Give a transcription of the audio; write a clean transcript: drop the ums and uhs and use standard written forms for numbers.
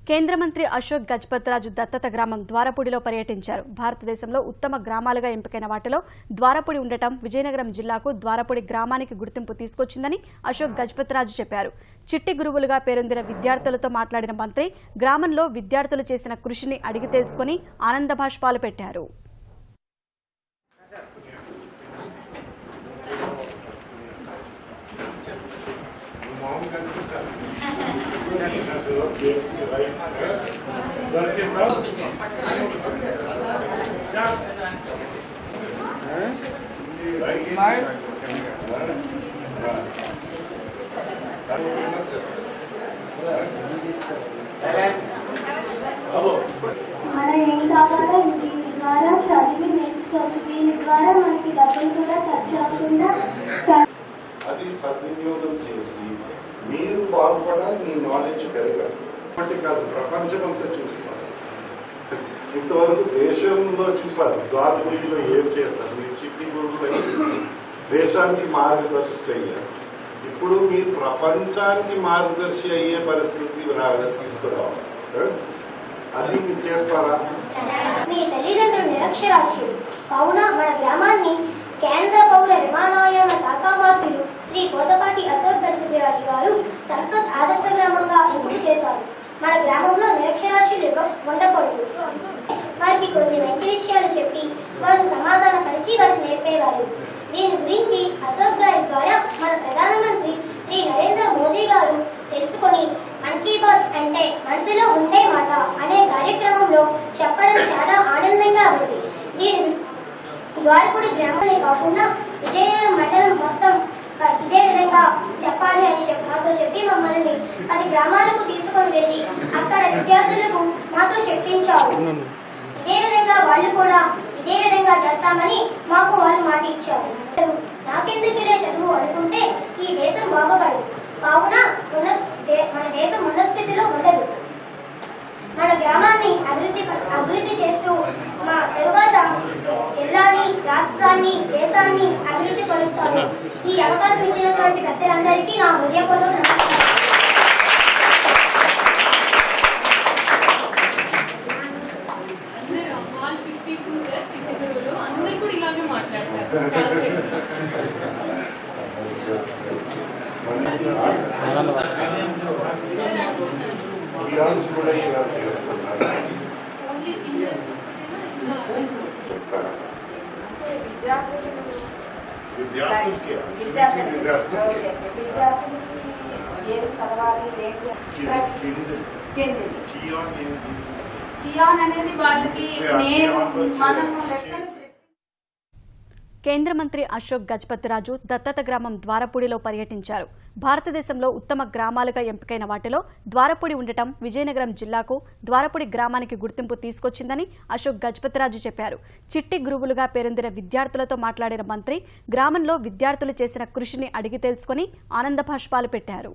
కేంద్ర మంత్రి అశోక్ గజపతిరాజు దత్తత గ్రామం ద్వారపూడిలో పర్యటించారు. భారతదేశంలో ఉత్తమ గ్రామాలుగా ఎంపికైన వాటిలో ద్వారపూడి ఉండటం విజయనగరం జిల్లాకు ద్వారపూడి గ్రామానికి గుర్తింపు తీసుకొచ్చిందని అశోక్ గజపతిరాజు చెప్పారు. చిట్టి గురువులుగా పేరొందిన విద్యార్థులతో మాట్లాడిన మంత్రి గ్రామంలో విద్యార్థులు చేసిన కృషిని అడిగి తెలుసుకుని ఆనంద భాష్పాలు పెట్టారు. మన ఏం కావాలో దీని ద్వారా చదివి నేర్చుకోవచ్చు. దీని ద్వారా మనకి డబ్బులు కూడా ఖర్చు అవ్వకుండా అది సద్వినియోగం చేసి మీరు బాగుపడాలి, మీ నాలెడ్జ్ పెరగాలి. అంటే కాదు, ప్రపంచం అంతా చూస్తారు. ఇంతవరకు దేశంలో చూసారు ద్వారపూడిలో ఏం చేస్తారు. మీరు చిట్టి గురువులు దేశానికి మార్గదర్శి అయ్యారు. ఇప్పుడు మీరు ప్రపంచానికి మార్గదర్శి అయ్యే పరిస్థితి తీసుకురావాలి. అది మీరు చేస్తారా? మీ తల్లిదండ్రులు నిరక్షరాస్యులు కావున మన గ్రామాన్ని కేంద్ర పౌర విమానయాన శాఖ మంత్రులు శ్రీ కోసపాటి అశోక్ గజపతిరాజు గారు సంసద్ ఆదర్శ గ్రామంగా ఎంపిక చేశారు. మన గ్రామంలో నిరక్షరాస్యులు ఉండకూడదు. వారికి కొన్ని మంచి విషయాలు చెప్పి వారిని సమాధానపరిచి వారికి నేర్పేవారు. దీని గురించి అశోక్ గారి ద్వారా మన ప్రధానమంత్రి శ్రీ నరేంద్ర మోదీ గారు తెలుసుకొని మన్ కీ బాత్ అంటే మనసులో ఉండే మాట అనే కార్యక్రమంలో చెప్పడం చాలా ఆనందంగా ఉంది. దీని ద్వారపూడి గ్రామమే కాకుండా విజయనగరం మండలం మొత్తం ఇదే విధంగా చెప్పాలి అని మాతో చెప్పి మమ్మల్ని 10 గ్రామాలకు తీసుకొని వెళ్ళి అక్కడ విద్యార్థులకు మాతో చెప్పించారు. ఇదే విధంగా వాళ్ళు కూడా ఇదే విధంగా చేస్తామని మాకు వాళ్ళు మాట ఇచ్చారు. నాకెందుకులే చదువు అనుకుంటే ఈ దేశం బాగుపడదు. కావున మన దేశం ఉన్న స్థితిలో ఉండదు. మన గ్రామాన్ని అభివృద్ధి చేస్తూ మా తరువాత జిల్లాని, రాష్ట్రాన్ని, దేశాన్ని అభివృద్ధి పరుస్తాము. ఈ అవకాశం ఇచ్చినటువంటి పెద్దలందరికీ నా హృదయపూర్వక నమస్కారం. కూడా ఇలా చేస్తున్నారు. అనేది వాళ్ళకి కేంద్ర మంత్రి అశోక్ గజపతిరాజు దత్తత గ్రామం ద్వారపూడిలో పర్యటించారు. భారతదేశంలో ఉత్తమ గ్రామాలుగా ఎంపికైన వాటిలో ద్వారపూడి ఉండటం విజయనగరం జిల్లాకు ద్వారపూడి గ్రామానికి గుర్తింపు తీసుకొచ్చిందని అశోక్ గజపతిరాజు చెప్పారు. చిట్టి గురువులుగా పేరొందిన విద్యార్థులతో మాట్లాడిన మంత్రి గ్రామంలో విద్యార్థులు చేసిన కృషిని అడిగి తెలుసుకుని ఆనంద భాష్పాలు పెట్టారు.